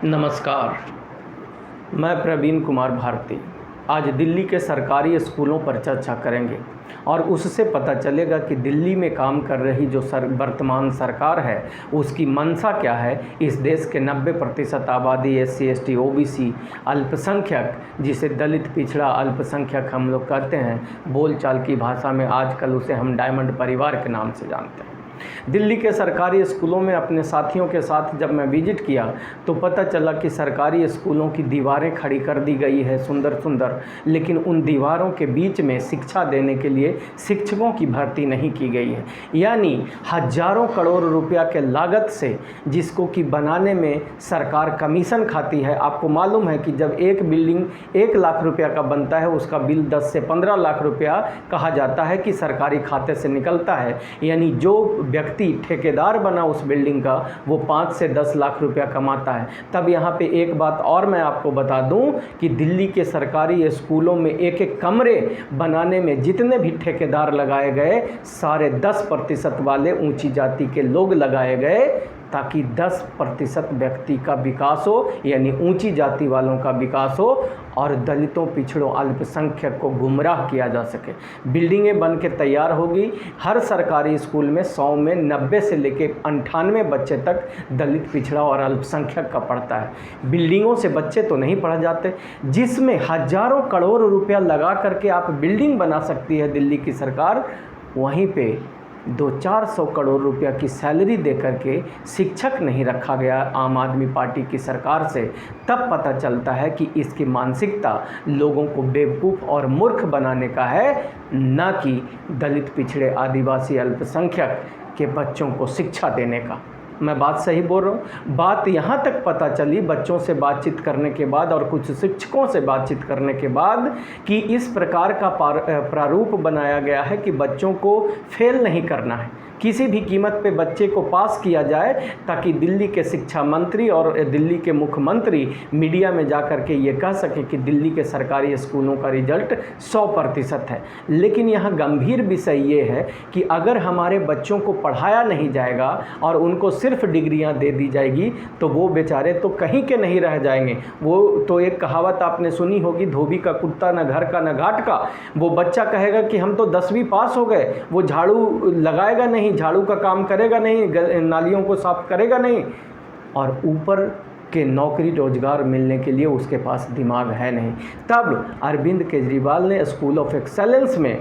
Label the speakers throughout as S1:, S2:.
S1: नमस्कार, मैं प्रवीण कुमार भारती। आज दिल्ली के सरकारी स्कूलों पर चर्चा करेंगे और उससे पता चलेगा कि दिल्ली में काम कर रही जो वर्तमान सरकार है उसकी मंशा क्या है। इस देश के 90% आबादी SC ST OBC अल्पसंख्यक, जिसे दलित पिछड़ा अल्पसंख्यक हम लोग कहते हैं, बोलचाल की भाषा में आजकल उसे हम डायमंड परिवार के नाम से जानते हैं। दिल्ली के सरकारी स्कूलों में अपने साथियों के साथ जब मैं विजिट किया तो पता चला कि सरकारी स्कूलों की दीवारें खड़ी कर दी गई है सुंदर सुंदर, लेकिन उन दीवारों के बीच में शिक्षा देने के लिए शिक्षकों की भर्ती नहीं की गई है। यानी हजारों करोड़ रुपया के लागत से जिसको कि बनाने में सरकार कमीशन खाती है। आपको मालूम है कि जब एक बिल्डिंग 1 लाख रुपया का बनता है उसका बिल 10 से 15 लाख रुपया कहा जाता है कि सरकारी खाते से निकलता है। यानी जो व्यक्ति ठेकेदार बना उस बिल्डिंग का वो 5 से 10 लाख रुपया कमाता है। तब यहाँ पे एक बात और मैं आपको बता दूं कि दिल्ली के सरकारी स्कूलों में एक एक कमरे बनाने में जितने भी ठेकेदार लगाए गए, सारे 10% वाले ऊंची जाति के लोग लगाए गए ताकि 10% व्यक्ति का विकास हो, यानी ऊंची जाति वालों का विकास हो और दलितों, पिछड़ों, अल्पसंख्यक को गुमराह किया जा सके। बिल्डिंगें बन के तैयार होगी। हर सरकारी स्कूल में 100 में 90 से लेके 98 बच्चे तक दलित, पिछड़ा और अल्पसंख्यक का पढ़ता है। बिल्डिंगों से बच्चे तो नहीं पढ़ जाते। जिसमें हजारों करोड़ रुपया लगा करके आप बिल्डिंग बना सकती है दिल्ली की सरकार, वहीं पे 200-400 करोड़ रुपया की सैलरी दे करके शिक्षक नहीं रखा गया आम आदमी पार्टी की सरकार से। तब पता चलता है कि इसकी मानसिकता लोगों को बेवकूफ़ और मूर्ख बनाने का है, न कि दलित, पिछड़े, आदिवासी, अल्पसंख्यक के बच्चों को शिक्षा देने का। मैं बात सही बोल रहा हूँ। बात यहाँ तक पता चली बच्चों से बातचीत करने के बाद और कुछ शिक्षकों से बातचीत करने के बाद कि इस प्रकार का प्रारूप बनाया गया है कि बच्चों को फेल नहीं करना है, किसी भी कीमत पे बच्चे को पास किया जाए, ताकि दिल्ली के शिक्षा मंत्री और दिल्ली के मुख्यमंत्री मीडिया में जा कर के ये कह सके कि दिल्ली के सरकारी स्कूलों का रिजल्ट 100% है। लेकिन यहाँ गंभीर विषय ये है कि अगर हमारे बच्चों को पढ़ाया नहीं जाएगा और उनको सिर्फ डिग्रियां दे दी जाएगी तो वो बेचारे तो कहीं के नहीं रह जाएंगे। वो तो एक कहावत आपने सुनी होगी, धोबी का कुत्ता न घर का न घाट का। वो बच्चा कहेगा कि हम तो 10वीं पास हो गए, वो झाड़ू लगाएगा नहीं, झाड़ू का काम करेगा नहीं, नालियों को साफ करेगा नहीं, और ऊपर के नौकरी रोजगार मिलने के लिए उसके पास दिमाग है नहीं। तब अरविंद केजरीवाल ने स्कूल ऑफ एक्सेलेंस में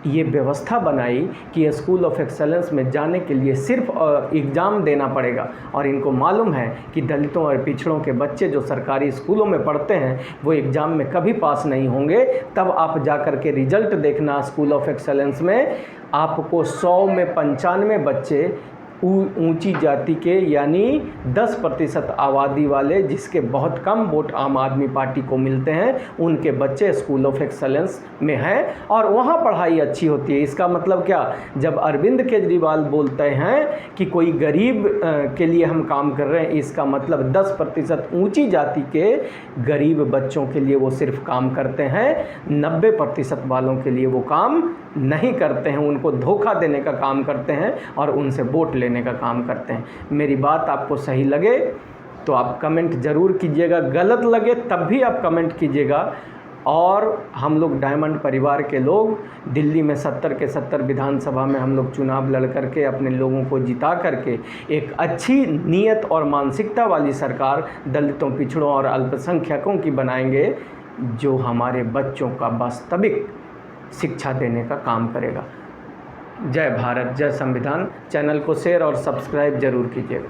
S1: ये व्यवस्था बनाई कि स्कूल ऑफ एक्सेलेंस में जाने के लिए सिर्फ एग्ज़ाम देना पड़ेगा। और इनको मालूम है कि दलितों और पिछड़ों के बच्चे जो सरकारी स्कूलों में पढ़ते हैं वो एग्ज़ाम में कभी पास नहीं होंगे। तब आप जा कर के रिजल्ट देखना, स्कूल ऑफ एक्सेलेंस में आपको 100 में 95 बच्चे ऊंची जाति के, यानी 10% आबादी वाले, जिसके बहुत कम वोट आम आदमी पार्टी को मिलते हैं, उनके बच्चे स्कूल ऑफ एक्सेलेंस में हैं और वहाँ पढ़ाई अच्छी होती है। इसका मतलब क्या, जब अरविंद केजरीवाल बोलते हैं कि कोई गरीब के लिए हम काम कर रहे हैं, इसका मतलब 10% ऊंची जाति के गरीब बच्चों के लिए वो सिर्फ काम करते हैं, 90% वालों के लिए वो काम नहीं करते हैं, उनको धोखा देने का काम करते हैं और उनसे वोट लेने का काम करते हैं। मेरी बात आपको सही लगे तो आप कमेंट ज़रूर कीजिएगा, गलत लगे तब भी आप कमेंट कीजिएगा। और हम लोग डायमंड परिवार के लोग दिल्ली में 70 के 70 विधानसभा में हम लोग चुनाव लड़ करके अपने लोगों को जिता करके एक अच्छी नीयत और मानसिकता वाली सरकार दलितों, पिछड़ों और अल्पसंख्यकों की बनाएंगे, जो हमारे बच्चों का वास्तविक शिक्षा देने का काम करेगा। जय भारत, जय संविधान। चैनल को शेयर और सब्सक्राइब जरूर कीजिएगा।